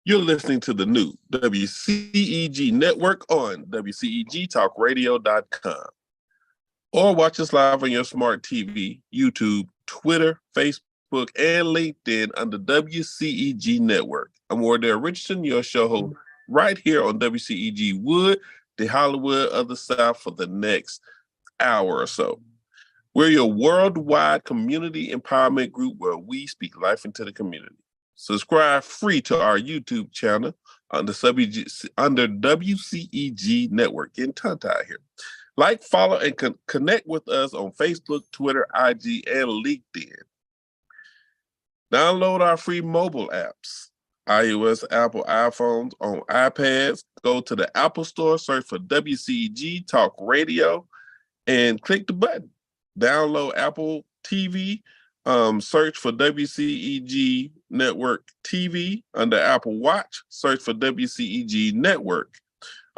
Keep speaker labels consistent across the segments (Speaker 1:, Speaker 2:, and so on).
Speaker 1: You're listening to the new WCEG Network on WcegTalkRadio.com. Or watch us live on your smart TV, YouTube, Twitter, Facebook, and LinkedIn under WCEG Network. I'm Wardell Richardson, your show host, right here on WcegWood The Hollywood of the South for the next hour or so. We're your worldwide community empowerment group where we speak life into the community. Subscribe free to our YouTube channel under WCEG Network. Getting tongue-tied here. Like, follow, and connect with us on Facebook, Twitter, IG, and LinkedIn. Download our free mobile apps, iOS, Apple, iPhones, on iPads. Go to the Apple Store, search for WCEG Talk Radio, and click the button. Download Apple TV, search for WCEG Network TV. Under Apple Watch, search for WCEG Network.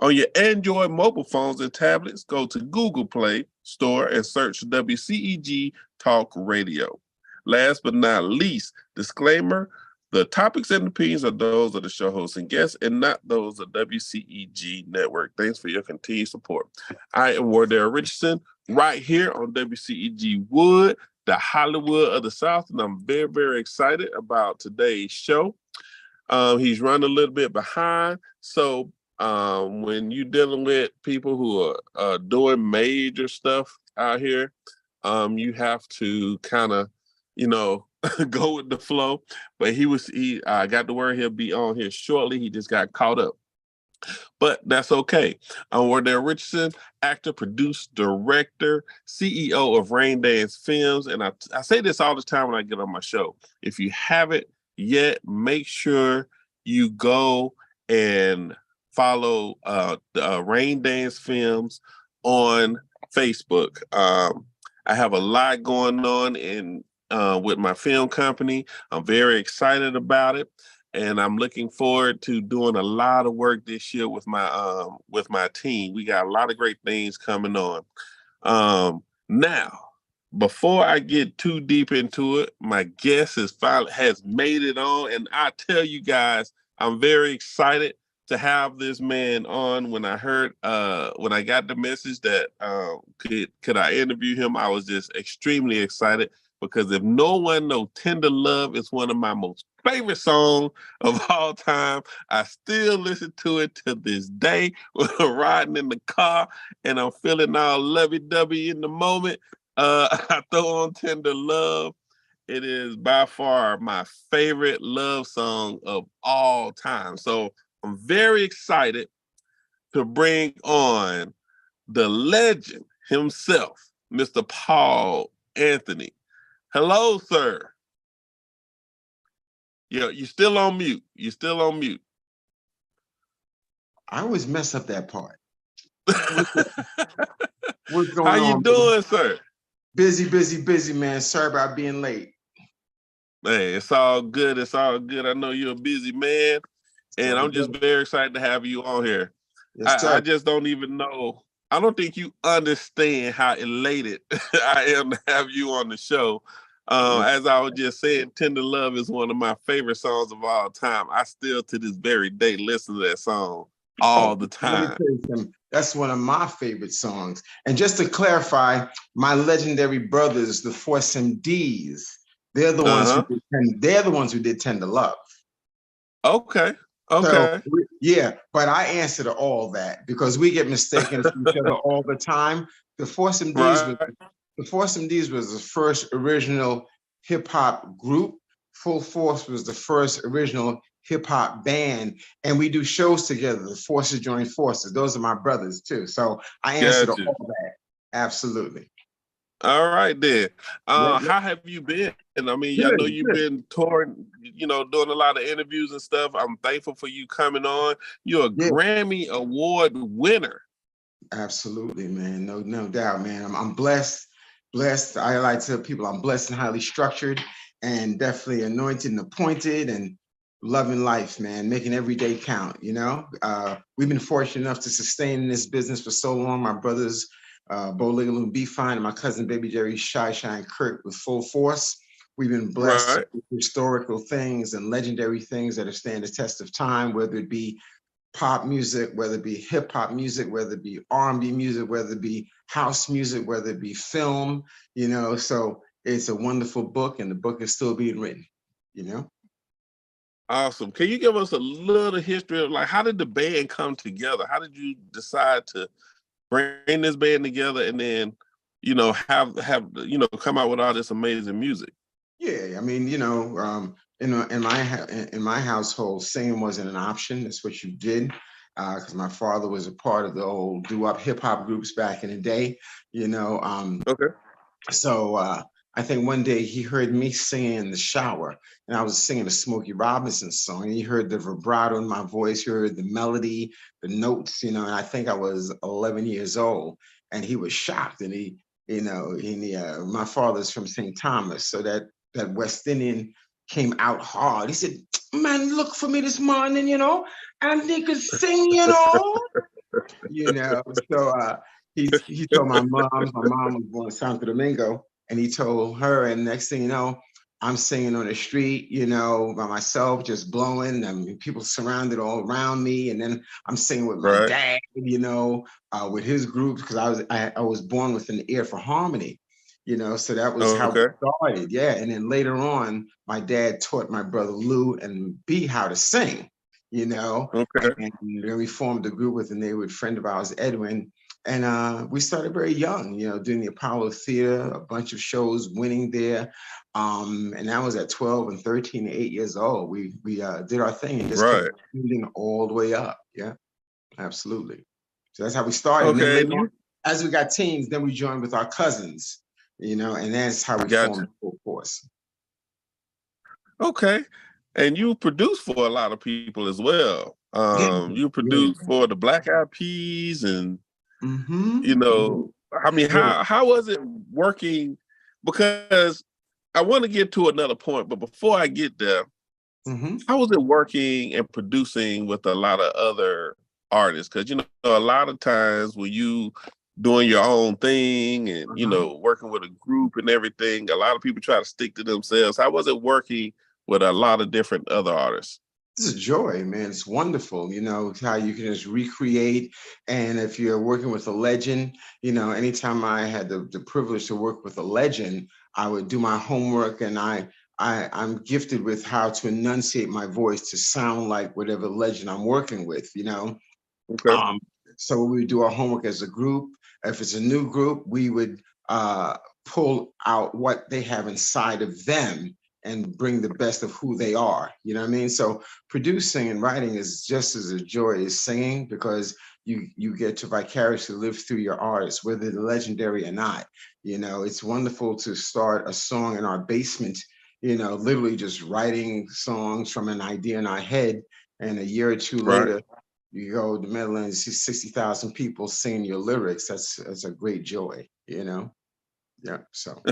Speaker 1: On your Android mobile phones and tablets, go to Google Play Store and search WCEG Talk Radio. Last but not least, disclaimer, the topics and opinions are those of the show hosts and guests and not those of WCEG Network. Thanks for your continued support. I am Wardell Richardson, right here on WCEGWood, the Hollywood of the South, and I'm very, very excited about today's show. He's running a little bit behind, so when you're dealing with people who are doing major stuff out here, you have to kind of, go with the flow. But I got the word he'll be on here shortly. He just got caught up. But that's okay. I'm Wardell Richardson, actor, producer, director, CEO of Rain Dance Films. And I say this all the time when I get on my show. If you haven't yet, make sure you go and follow Rain Dance Films on Facebook. I have a lot going on with my film company. I'm very excited about it, and I'm looking forward to doing a lot of work this year with my team. We got a lot of great things coming on. Now, before I get too deep into it, my guest has made it on, and I tell you guys, I'm very excited to have this man on. When I got the message that could I interview him, I was just extremely excited, because if no one knows, Tender Love is one of my most favorite songs of all time. I still listen to it to this day when I'm riding in the car and I'm feeling all lovey-dovey in the moment. I throw on Tender Love. It is by far my favorite love song of all time. So I'm very excited to bring on the legend himself, Mr. Paul Anthony. Hello, sir. Yeah, you're still on mute. You're still on mute.
Speaker 2: I always mess up that part. What's going on?
Speaker 1: How you doing, sir?
Speaker 2: Busy, man. Sorry about being late.
Speaker 1: Hey, it's all good. It's all good. I know you're a busy man, and I'm just very excited to have you on here. Yes, I just don't even know. I don't think you understand how elated I am to have you on the show. As I was just saying, Tender Love is one of my favorite songs of all time. I still, to this very day, listen to that song all the time.
Speaker 2: That's one of my favorite songs. And just to clarify, my legendary brothers, the Force MDs, they're the ones who did Tender Love.
Speaker 1: Okay.
Speaker 2: So, yeah, but I answer to all that because we get mistaken for each other all the time. The Force MDs was the first original hip hop group. Full Force was the first original hip hop band, and we do shows together. The Forces Join Forces. Those are my brothers too. So I answer to all that. Absolutely.
Speaker 1: All right then. How have you been? I mean, I know you've been touring, doing a lot of interviews and stuff. I'm thankful for you coming on. You're a Grammy Award winner.
Speaker 2: Absolutely, man. No doubt, man. I'm blessed. I like to tell people I'm blessed and highly structured, and definitely anointed and appointed, and loving life, man. Making every day count. We've been fortunate enough to sustain in this business for so long. My brothers, Bo Ligaloon, B Fine, and my cousin Baby Jerry Shy Shine Kurt with Full Force. We've been blessed
Speaker 1: Right.
Speaker 2: with historical things and legendary things that have stand the test of time, whether it be pop music, whether it be hip hop music, whether it be R&B music, whether it be house music, whether it be film, so it's a wonderful book, and the book is still being written,
Speaker 1: Awesome. Can you give us a little history of, like, how did the band come together? How did you decide to bring this band together and then, have come out with all this amazing music?
Speaker 2: Yeah, I mean, in my household, singing wasn't an option. That's what you did, because my father was a part of the old doo-wop hip hop groups back in the day.
Speaker 1: Okay.
Speaker 2: So I think one day he heard me singing in the shower, and I was singing a Smokey Robinson song, and he heard the vibrato in my voice, he heard the melody, the notes, and I think I was 11 years old, and he was shocked, and my father's from St. Thomas, so that West Indian came out hard. He said, "Man, look for me this morning, and they could sing, So he told my mom was born in Santo Domingo, and he told her, and next thing you know, I'm singing on the street, by myself, just blowing, and people surrounded all around me, and then I'm singing with my
Speaker 1: Right.
Speaker 2: dad, with his groups, because I was born with an ear for harmony, so that was how we
Speaker 1: Okay.
Speaker 2: started, yeah. And then later on, my dad taught my brother Lou and B how to sing,
Speaker 1: Okay.
Speaker 2: and then we formed a group with a neighborhood friend of ours, Edwin. And we started very young, doing the Apollo Theater, a bunch of shows, winning there. And that was at 12 and 13 and 8 years old. We did our thing and just kept
Speaker 1: Right.
Speaker 2: moving all the way up. Yeah, absolutely. So that's how we started. And then
Speaker 1: Okay.
Speaker 2: later
Speaker 1: And
Speaker 2: on,
Speaker 1: you
Speaker 2: as we got teens, then we joined with our cousins, and that's how we
Speaker 1: got
Speaker 2: formed
Speaker 1: you.
Speaker 2: the full force.
Speaker 1: Okay. And you produce for a lot of people as well.
Speaker 2: Yeah,
Speaker 1: You
Speaker 2: yeah.
Speaker 1: produce for the Black Eyed Peas, and
Speaker 2: Mm-hmm.
Speaker 1: I mean,
Speaker 2: Yeah.
Speaker 1: how was it working? Because I want to get to another point, but before I get there,
Speaker 2: Mm-hmm.
Speaker 1: how was it working and producing with a lot of other artists? Because a lot of times when you doing your own thing and
Speaker 2: Uh-huh.
Speaker 1: working with a group and everything, a lot of people try to stick to themselves. How was it working with a lot of different other artists?
Speaker 2: It's a joy, man. It's wonderful, how you can just recreate. And if you're working with a legend, anytime I had the privilege to work with a legend, I would do my homework, and I'm gifted with how to enunciate my voice to sound like whatever legend I'm working with.
Speaker 1: Okay.
Speaker 2: Um, so we would do our homework as a group. If it's a new group, we would pull out what they have inside of them and bring the best of who they are. You know what I mean? So producing and writing is just as a joy as singing, because you get to vicariously live through your artists, whether they're legendary or not. It's wonderful to start a song in our basement, literally just writing songs from an idea in our head, and a year or two
Speaker 1: Right.
Speaker 2: later, you go to the Midland and see 60,000 people singing your lyrics. That's a great joy. Yeah. So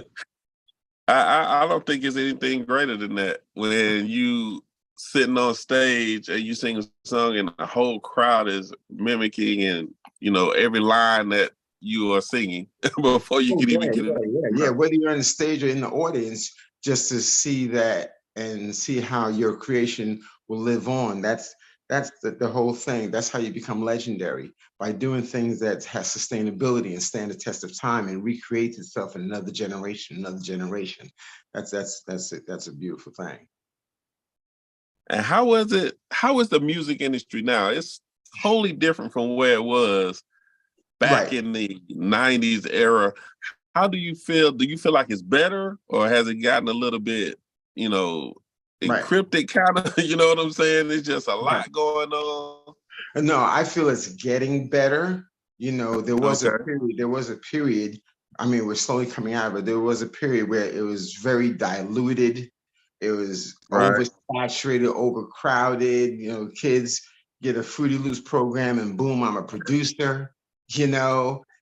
Speaker 1: I don't think it's anything greater than that when you sitting on stage and you sing a song and the whole crowd is mimicking and every line that you are singing before you
Speaker 2: oh,
Speaker 1: can even
Speaker 2: yeah,
Speaker 1: get it
Speaker 2: yeah.
Speaker 1: out.
Speaker 2: Whether you're on the stage or in the audience, just to see that and see how your creation will live on. That's the whole thing. That's how you become legendary, by doing things that has sustainability and stand the test of time and recreate itself in another generation, another generation. That's a beautiful thing.
Speaker 1: And how is it? How is the music industry now? It's totally different from where it was back
Speaker 2: Right,
Speaker 1: in the '90s era. How do you feel? Do you feel like it's better, or has it gotten a little bit, you know,
Speaker 2: right.
Speaker 1: encrypted kind of? You know what I'm saying? There's just a
Speaker 2: Yeah.
Speaker 1: lot going on.
Speaker 2: No, I feel it's getting better. There was a
Speaker 1: Okay.
Speaker 2: period, I mean, we're slowly coming out, but there was a period where it was very diluted. It was
Speaker 1: Right.
Speaker 2: oversaturated, overcrowded. Kids get a Fruity Loops program and boom, I'm a producer,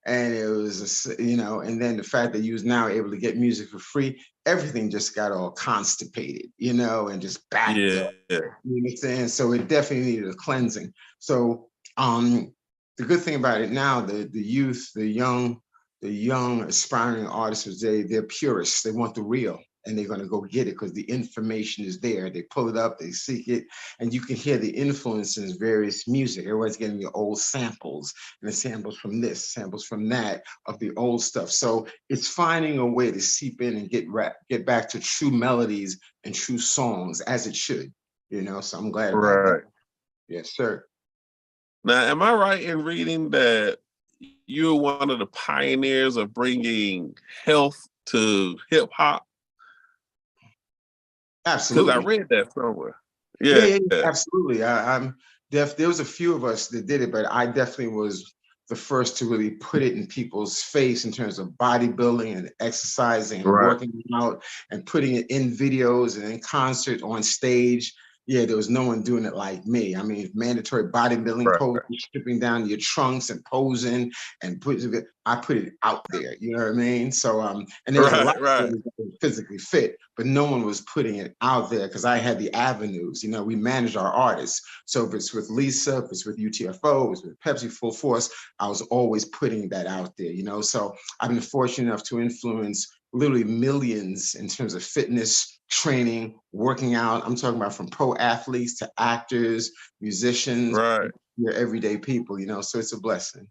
Speaker 2: and it was, and then the fact that you was now able to get music for free, everything just got all constipated, and just backed up.
Speaker 1: Yeah.
Speaker 2: You understand? So it definitely needed a cleansing. So the good thing about it now, the youth, the young aspiring artists, they're purists. They want the real. and they're going to go get it because the information is there. They pull it up, they seek it, and you can hear the influence in various music. Everybody's getting your old samples, and the samples from this, samples from that, of the old stuff. So it's finding a way to seep in and get back to true melodies and true songs as it should, you know. So I'm glad about that. Yes, sir.
Speaker 1: Now, am I right in reading that you're one of the pioneers of bringing health to hip hop? Because I
Speaker 2: Absolutely.
Speaker 1: read that somewhere.
Speaker 2: Yeah,
Speaker 1: Yeah.
Speaker 2: yeah, yeah, absolutely. I'm there was a few of us that did it, but I definitely was the first to really put it in people's face in terms of bodybuilding and exercising and
Speaker 1: Right.
Speaker 2: working out and putting it in videos and in concert on stage. Yeah, there was no one doing it like me. I mean, mandatory bodybuilding
Speaker 1: Right.
Speaker 2: pose, stripping down your trunks and posing and putting it. I put it out there. You know what I mean? So, and there was a lot
Speaker 1: Right.
Speaker 2: of physically fit, but no one was putting it out there because I had the avenues. You know, we managed our artists. So if it's with Lisa, if it's with UTFO, if it's with Pepsi Full Force, I was always putting that out there, you know. So I've been fortunate enough to influence literally millions in terms of fitness, training, working out. I'm talking about from pro athletes to actors, musicians,
Speaker 1: Right.
Speaker 2: your everyday people, you know. So it's a blessing.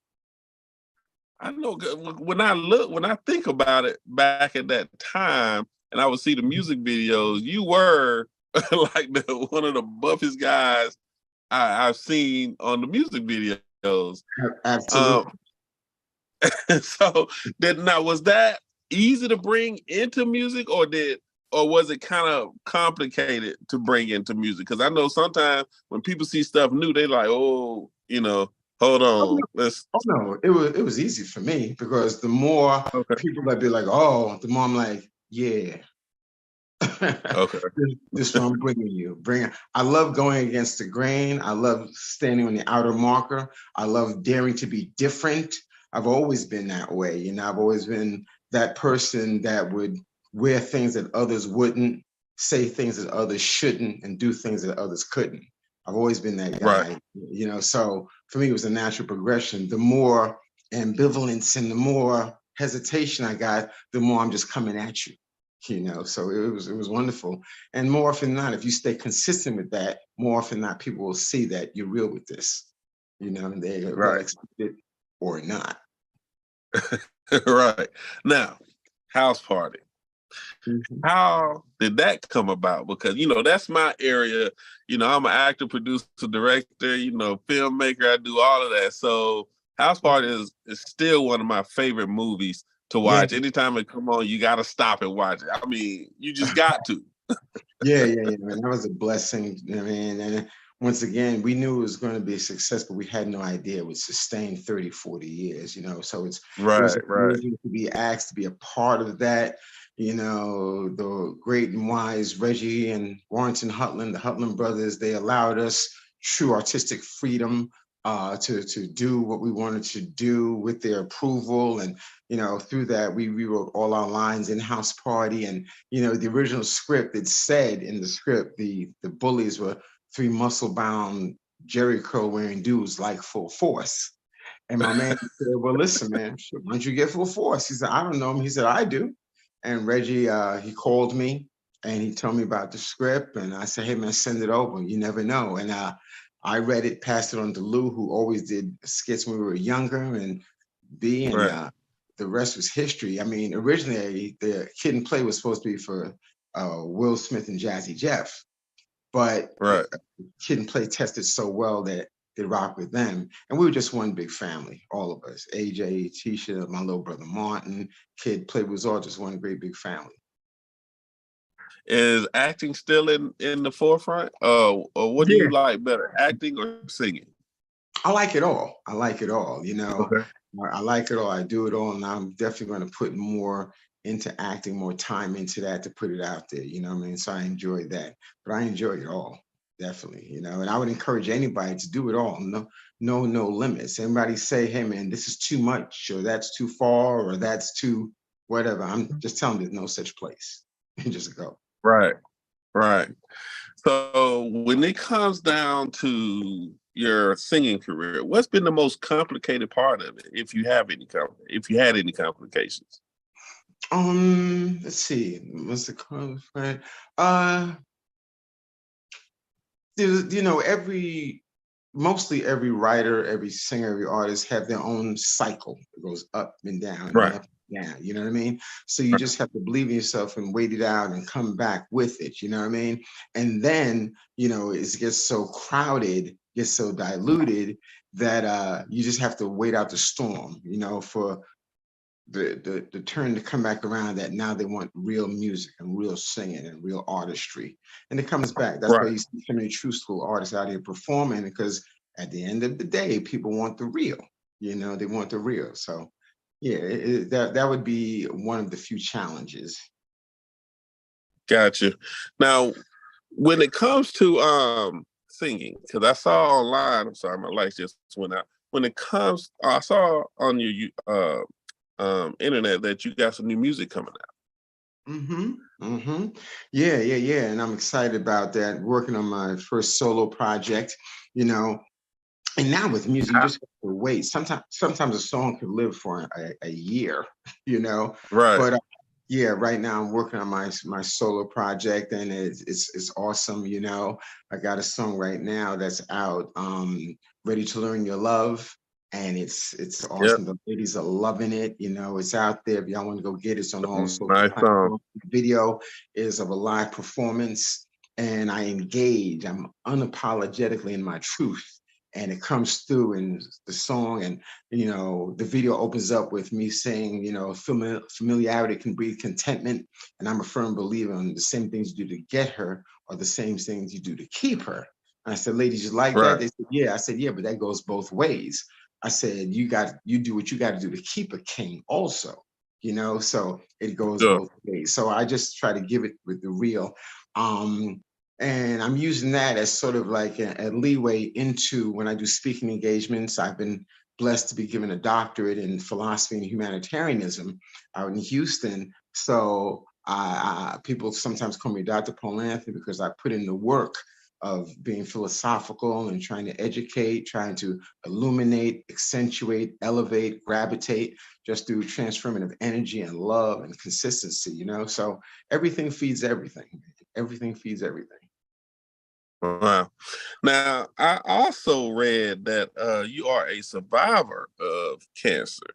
Speaker 1: I know when I think about it back at that time, and I would see the music videos, you were like one of the buffest guys I've seen on the music videos.
Speaker 2: Absolutely.
Speaker 1: So was that easy to bring into music, or was it kind of complicated to bring into music? Because I know sometimes when people see stuff new, they like, oh, hold
Speaker 2: Oh,
Speaker 1: on,
Speaker 2: no.
Speaker 1: let's.
Speaker 2: Oh, no, it was easy for me because the more
Speaker 1: Okay.
Speaker 2: people that be like, oh, the more I'm like, yeah.
Speaker 1: Okay.
Speaker 2: This is what I'm bringing you. I love going against the grain. I love standing on the outer marker. I love daring to be different. I've always been that way. You know, I've always been that person that would wear things that others wouldn't, say things that others shouldn't, and do things that others couldn't. I've always been that
Speaker 1: Right.
Speaker 2: guy. You know, so for me, it was a natural progression. The more ambivalence and the more hesitation I got, the more I'm just coming at you. You know, so it was wonderful. And more often than not, if you stay consistent with that, more often than not, people will see that you're real with this. You know, and they'll
Speaker 1: Right.
Speaker 2: accept it or not.
Speaker 1: Right. Now, house party.
Speaker 2: Mhm.
Speaker 1: How did that come about? Because that's my area. I'm an actor, producer, director, filmmaker. I do all of that. So House Party is still one of my favorite movies to
Speaker 2: Yeah,
Speaker 1: watch. Anytime it come on, you got to stop and watch it. I mean, you just got to.
Speaker 2: yeah, man. That was a blessing. I mean, and once again, we knew it was going to be a success, but we had no idea it would sustain 30, 40 years, you know. So it was
Speaker 1: Right.
Speaker 2: amazing to be asked to be a part of that. You know, the great and wise Reggie and Warrington Hutland, the Hutland brothers, they allowed us true artistic freedom to do what we wanted to do with their approval. And, you know, through that, we rewrote all our lines in House Party. And the original script, it said in the script, the bullies were three muscle-bound, Jerry curl wearing dudes like Full Force. And my man said, well, listen, man, why don't you get Full Force? He said, I don't know him. He said, I do. And Reggie, he called me and he told me about the script. And I said, hey, man, send it over. You never know. And I read it, passed it on to Lou, who always did skits when we were younger, and B, and
Speaker 1: Right.
Speaker 2: the rest was history. I mean, originally the Kid and Play was supposed to be for Will Smith and Jazzy Jeff, but
Speaker 1: Right.
Speaker 2: Kid and Play tested so well that it rocked with them. And we were just one big family, all of us. AJ, Tisha, my little brother Martin, Kid Play was all just one great big family.
Speaker 1: Is acting still in the forefront? Or what do
Speaker 2: Yeah.
Speaker 1: you like better, acting or singing?
Speaker 2: I like it all. I like it all. You know,
Speaker 1: Okay.
Speaker 2: I like it all. I do it all, and I'm definitely going to put more into acting, more time into that to put it out there. You know what I mean? So I enjoy that, but I enjoy it all, definitely. You know, and I would encourage anybody to do it all. No limits. Anybody say, hey man, this is too much, or that's too far, or that's too whatever. I'm just telling you, there's no such place. Just go.
Speaker 1: Right. Right. So when it comes down to your singing career, what's been the most complicated part of it, if you had any complications?
Speaker 2: Let's see. What's the current friend? You know, mostly every writer, every singer, every artist have their own cycle. It goes up and down and
Speaker 1: Right.
Speaker 2: up and down. You know what I mean? So you just have to believe in yourself and wait it out and come back with it. You know what I mean? And then, you know, it gets so crowded, gets so diluted that you just have to wait out the storm, you know, for the turn to come back around, that now they want real music and real singing and real artistry. And it comes back. That's why
Speaker 1: Right.
Speaker 2: you see so many true school artists out here performing, because at the end of the day, people want the real. You know, they want the real. So yeah, that would be one of the few challenges.
Speaker 1: Gotcha. Now, when it comes to singing, because I saw online, I'm sorry, my lights just went out. When it comes, I saw on your internet that you got some new music coming out.
Speaker 2: Yeah. And I'm excited about that. Working on my first solo project, you know. And now with music, you just have to wait. Sometimes a song could live for a year, you know.
Speaker 1: Right.
Speaker 2: But yeah, right now I'm working on my solo project, and it's awesome. You know, I got a song right now that's out, "Ready to Learn Your Love," and it's
Speaker 1: Yep.
Speaker 2: awesome. The ladies are loving it. You know, it's out there. If y'all want to go get it, it's on all social
Speaker 1: Nice song.
Speaker 2: platforms. The video is of a live performance, and I engage. I'm unapologetically in my truth, and it comes through in the song. And you know, the video opens up with me saying, you know, familiarity can breed contentment, and I'm a firm believer in the same things you do to get her are the same things you do to keep her. And I said, ladies, you like that?
Speaker 1: Right.
Speaker 2: They said, yeah. I said, yeah, but that goes both ways. I said, you do what you got to do to keep a king also, you know. So it goes
Speaker 1: Sure.
Speaker 2: both ways. So I just try to give it with the real. um and I'm using that as sort of like a leeway into when I do speaking engagements. I've been blessed to be given a doctorate in philosophy and humanitarianism out in Houston. So people sometimes call me Dr. Paul Anthony, because I put in the work of being philosophical and trying to educate, trying to illuminate, accentuate, elevate, gravitate, just through transformative energy and love and consistency, you know? So everything feeds everything. Everything feeds everything.
Speaker 1: Wow. Now, I also read that you are a survivor of cancer.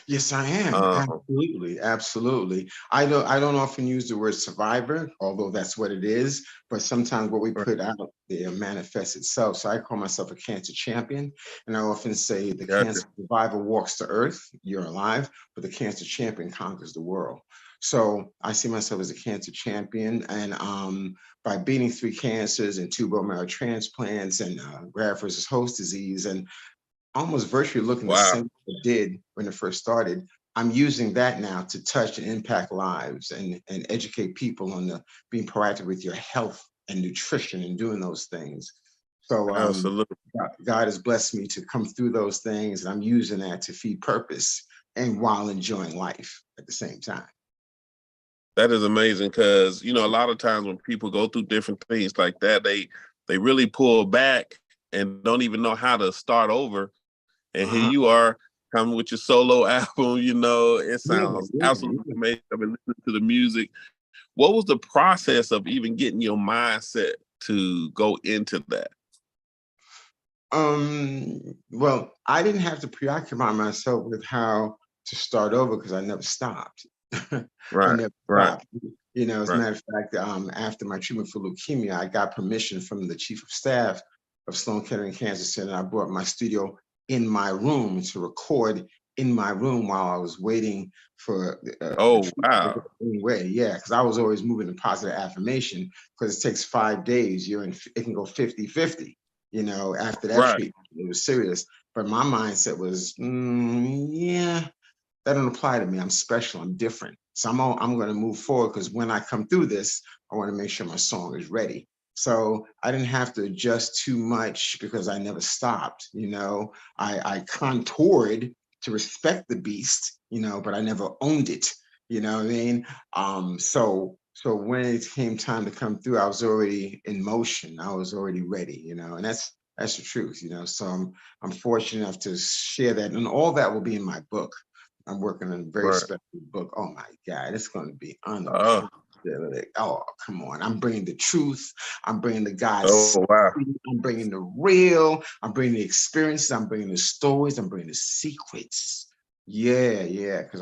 Speaker 2: Yes, I am.
Speaker 1: Um,
Speaker 2: Absolutely, absolutely. I don't often use the word survivor, although that's what it is. But sometimes what we
Speaker 1: right.
Speaker 2: put out there manifests itself. So I call myself a cancer champion, and I often say the
Speaker 1: Gotcha.
Speaker 2: cancer survivor walks the earth. You're alive, but the cancer champion conquers the world. So I see myself as a cancer champion, and by beating 3 cancers and 2 bone marrow transplants and graft versus host disease, and almost virtually looking the
Speaker 1: Wow.
Speaker 2: same as it did when it first started, I'm using that now to touch and impact lives and educate people on the being proactive with your health and nutrition and doing those things. So
Speaker 1: Absolutely.
Speaker 2: God has blessed me to come through those things, and I'm using that to feed purpose and while enjoying life at the same time.
Speaker 1: That is amazing because a lot of times when people go through different things like that, they really pull back and don't even know how to start over. And here
Speaker 2: Uh-huh.
Speaker 1: you are coming with your solo album. It
Speaker 2: Yeah,
Speaker 1: sounds absolutely
Speaker 2: yeah.
Speaker 1: amazing. I've been listening to the music. What was the process of even getting your mindset to go into that?
Speaker 2: Well, I didn't have to preoccupy myself with how to start over, because I never stopped. I
Speaker 1: Right,
Speaker 2: never
Speaker 1: right,
Speaker 2: stopped. You know, as a
Speaker 1: right.
Speaker 2: matter of fact, after my treatment for leukemia, I got permission from the chief of staff of Sloan Kettering Cancer Center. I brought my studio in my room to record in my room while I was waiting for the
Speaker 1: Oh,
Speaker 2: treatment to go
Speaker 1: wow.
Speaker 2: anyway. Yeah, because I was always moving in positive affirmation, because it takes 5 days. It can go 50-50. You know, after that
Speaker 1: Right.
Speaker 2: treatment, it was serious. But my mindset was, yeah, that don't apply to me. I'm special. I'm different. So I'm going to move forward, because when I come through this, I want to make sure my song is ready. So I didn't have to adjust too much, because I never stopped. You know, I contoured to respect the beast, you know, but I never owned it. You know what I mean? So when it came time to come through, I was already in motion. I was already ready, you know, and that's the truth, you know. So I'm fortunate enough to share that, and all that will be in my book. I'm working on a very
Speaker 1: Right.
Speaker 2: special book. Oh my God, it's going to be
Speaker 1: Oh,
Speaker 2: unapologetic. Oh, come on. I'm bringing the truth. I'm bringing the God's.
Speaker 1: oh wow.
Speaker 2: I'm bringing the real. I'm bringing the experiences. I'm bringing the stories. I'm bringing the secrets. Yeah, yeah. Because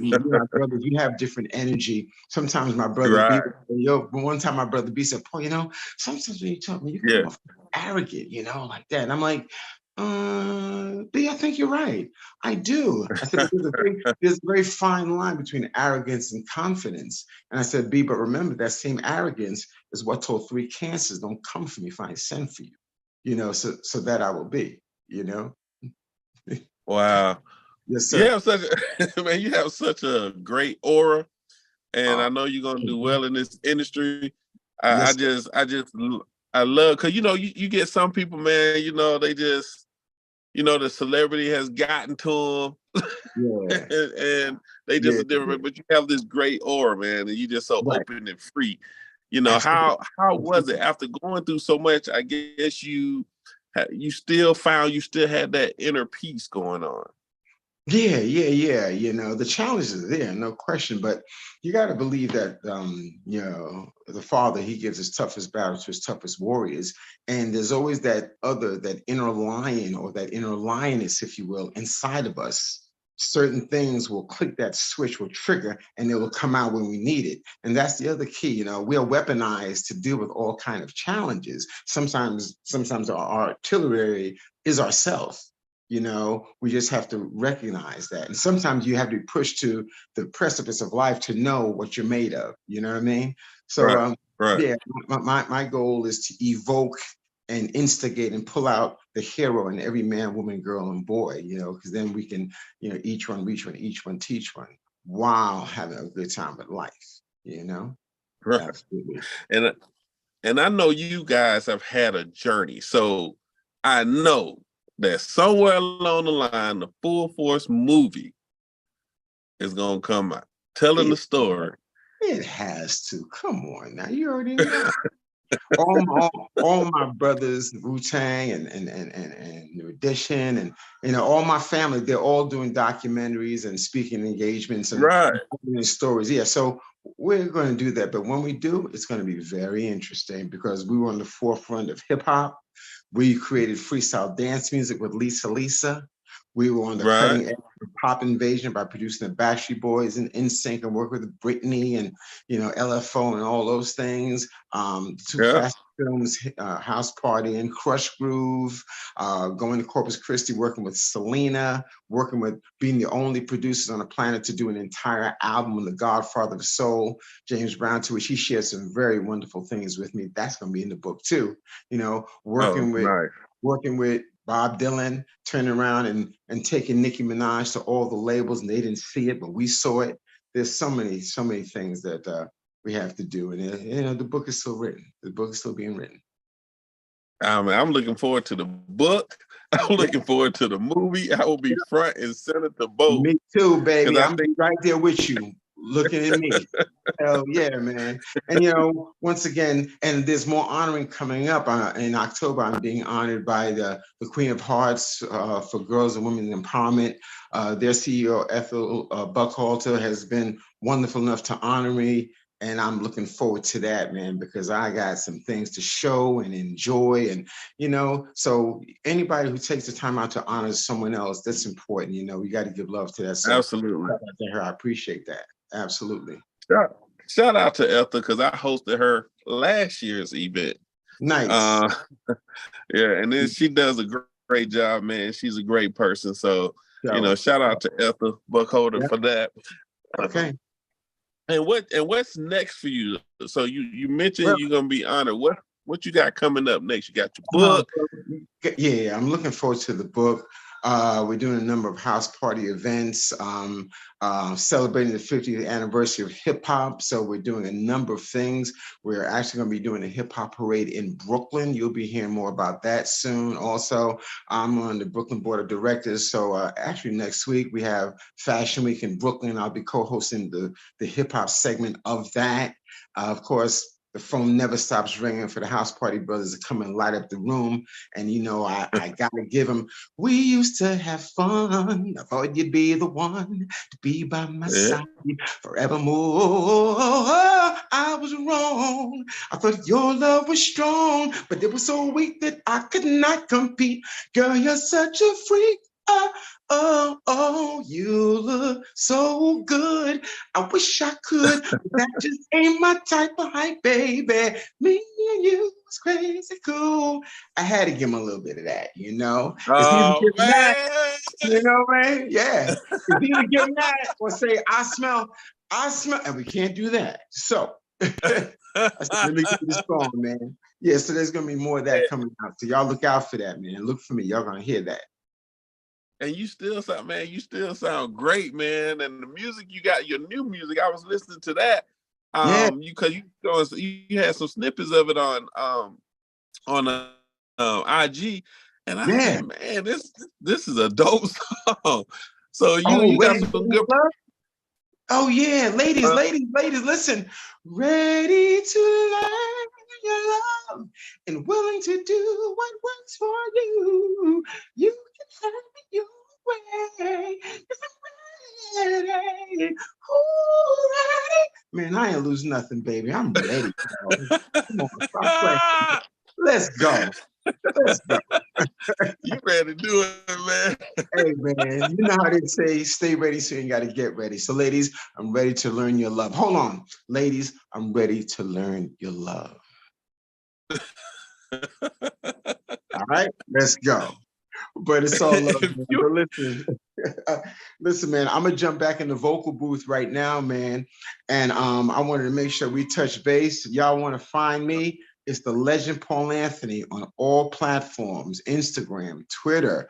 Speaker 2: you know, brothers, you have different energy. Sometimes my brother B,
Speaker 1: Right.
Speaker 2: one time my brother B said, Paul, you know, sometimes when you talk to me, you
Speaker 1: Yeah.
Speaker 2: come off arrogant, you know, like that. And I'm like, B, I think you're right. I do. I said, because there's a very fine line between arrogance and confidence. And I said, B, but remember that same arrogance is what told three cancers, don't come for me if I ain't sent for you. You know, so that I will be, you know.
Speaker 1: Wow.
Speaker 2: Yes,
Speaker 1: You
Speaker 2: sir.
Speaker 1: have such a man, you have such a great aura, and
Speaker 2: Uh,
Speaker 1: I know you're gonna do
Speaker 2: mhm.
Speaker 1: well in this industry. I
Speaker 2: Yes, sir.
Speaker 1: just I love because you know you get some people, man, you know, they just the celebrity has gotten to them
Speaker 2: Yeah,
Speaker 1: and they just
Speaker 2: yeah,
Speaker 1: a different, but you have this great aura, man, and you just so
Speaker 2: right.
Speaker 1: open and free. You know,
Speaker 2: Absolutely.
Speaker 1: how was it after going through so much? I guess you still found you still had that inner peace going on.
Speaker 2: Yeah, yeah, yeah. You know, the challenges are there, no question. But you got to believe that, you know, the Father, He gives His toughest battles to His toughest warriors. And there's always that inner lion or that inner lioness, if you will, inside of us. Certain things will click that switch, will trigger, and it will come out when we need it. And that's the other key. You know, we are weaponized to deal with all kind of challenges. Sometimes our artillery is ourselves. You know, we just have to recognize that. And sometimes you have to be pushed to the precipice of life to know what you're made of. You know what I mean? So,
Speaker 1: Right, right.
Speaker 2: yeah, my goal is to evoke and instigate and pull out the hero in every man, woman, girl, and boy, you know, because then we can, you know, each one reach one, each one teach one while having a good time with life, you know?
Speaker 1: Right.
Speaker 2: Absolutely.
Speaker 1: And and I know you guys have had a journey. So I know that somewhere along the line, the Full Force movie is gonna come out, telling the
Speaker 2: It,
Speaker 1: story.
Speaker 2: it has to. Come on now. You already know. All my brothers, Wu-Tang and New Edition, and you know, all my family, they're all doing documentaries and speaking engagements
Speaker 1: Right.
Speaker 2: and stories. Yeah, so we're going to do that. But when we do, it's going to be very interesting because we were on the forefront of hip hop. We created freestyle dance music with Lisa Lisa. We were on the
Speaker 1: Right.
Speaker 2: cutting edge of pop invasion by producing the Backstreet Boys and NSYNC and work with Britney and you know LFO and all those things. Two
Speaker 1: Yeah.
Speaker 2: Fast Films, House Party and Crush Groove, going to Corpus Christi, working with Selena, working with being the only producers on the planet to do an entire album on the Godfather of Soul, James Brown, to which he shared some very wonderful things with me. That's going to be in the book too. You know,
Speaker 1: Oh, nice.
Speaker 2: working with Bob Dylan, turning around and taking Nicki Minaj to all the labels, and they didn't see it, but we saw it. There's so many things that we have to do, and you know the book is still written. The book is still being written.
Speaker 1: I'm looking forward to the book. I'm
Speaker 2: Yeah,
Speaker 1: looking forward to the movie. I will be front and center to both
Speaker 2: me too,
Speaker 1: because
Speaker 2: baby.
Speaker 1: I
Speaker 2: I'm
Speaker 1: think
Speaker 2: right there with you, looking at me. Hell yeah, man. And you know, once again, and there's more honoring coming up in October. I'm being honored by the Queen of Hearts for Girls and Women's Empowerment. Their CEO, Ethel Buckhalter, has been wonderful enough to honor me. And I'm looking forward to that, man, because I got some things to show and enjoy. And, you know, so anybody who takes the time out to honor someone else, that's important. You know, we got to give love to that. So
Speaker 1: absolutely.
Speaker 2: shout out to her. I appreciate that. Absolutely.
Speaker 1: Shout, shout out to Ethel because I hosted her last year's event.
Speaker 2: Nice.
Speaker 1: Uh, yeah, and then she does a great job, man. She's a great person. So,
Speaker 2: So,
Speaker 1: shout out to Ethel Buckholder
Speaker 2: yeah.
Speaker 1: for that.
Speaker 2: Okay.
Speaker 1: And what's next for you? So you mentioned
Speaker 2: Well,
Speaker 1: you're gonna be honored. What you got coming up next? You got your
Speaker 2: uh,
Speaker 1: book.
Speaker 2: yeah, I'm looking forward to the book. We're doing a number of house party events, celebrating the 50th anniversary of hip hop. So we're doing a number of things. We're actually going to be doing a hip hop parade in Brooklyn. You'll be hearing more about that soon. Also, I'm on the Brooklyn Board of Directors. So actually next week we have Fashion Week in Brooklyn. I'll be co-hosting the hip hop segment of that. Of course, The phone never stops ringing for the house party brothers to come and light up the room. And you know, I gotta give them. We used to have fun. I thought you'd be the one to be by my side forevermore. I was wrong. I thought your love was strong, but it was so weak that I could not compete. Girl, you're such a freak. Oh, you look so good. I wish I could, but that just ain't my type of hype, baby. Me and you was crazy cool. I had to give him a little bit of that, you know? It's either
Speaker 1: Oh
Speaker 2: give him that,
Speaker 1: man.
Speaker 2: you know, man? Yeah. It's either give him that or say, I smell, and we can't do that. So I said, let me give you this song, man. Yeah, so there's gonna be more of that coming out. So y'all look out for that, man. Look for me. Y'all gonna hear that.
Speaker 1: And you still sound, man, you still sound great, man. And the music you got, your new music, I was listening to that.
Speaker 2: Yeah.
Speaker 1: You had some snippets of it on IG, and I said, man, this is a dope song. So you got some good.
Speaker 2: Oh yeah, ladies, listen. Ready to learn your love and willing to do what works for you. You can have it your way. If I'm ready. Ooh, ready. Man, I ain't lose nothing, baby. I'm ready. Come on, stop playing. Let's go. Let's go.
Speaker 1: You ready to do it, man?
Speaker 2: Hey, man, you know how they say, stay ready so you got to get ready. So, ladies, I'm ready to learn your love. Hold on. Ladies, I'm ready to learn your love. All right, let's go. But it's all love, man. But listen, listen, man, I'm going to jump back in the vocal booth right now, man. And I wanted to make sure we touch base. Y'all want to find me? It's the Legend Paul Anthony on all platforms, Instagram, Twitter,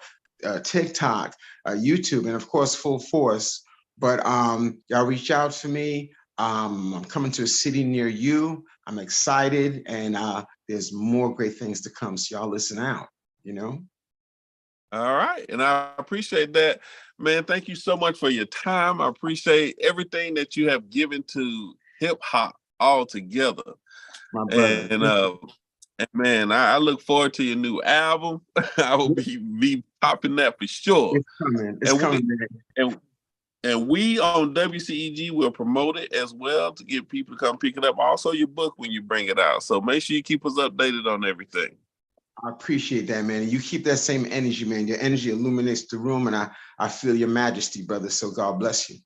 Speaker 2: TikTok, YouTube, and of course, Full Force. But y'all reach out to me. I'm coming to a city near you. I'm excited, and there's more great things to come. So y'all listen out, you know?
Speaker 1: All right. And I appreciate that, man. Thank you so much for your time. I appreciate everything that you have given to hip hop altogether.
Speaker 2: My brother.
Speaker 1: And man, I look forward to your new album. I will be popping that for sure.
Speaker 2: It's coming. It's coming, man.
Speaker 1: And we on WCEG will promote it as well to get people to come pick it up. Also your book when you bring it out. So make sure you keep us updated on everything.
Speaker 2: I appreciate that, man. And you keep that same energy, man. Your energy illuminates the room, and I feel your majesty, brother. So God bless you.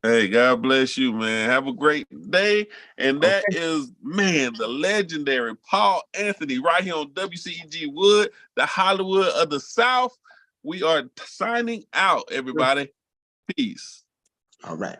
Speaker 1: Hey, God bless you, man. Have a great day. And that is, man, the legendary Paul Anthony right here on WCEG the Hollywood of the South. We are signing out, everybody. Peace.
Speaker 2: All right.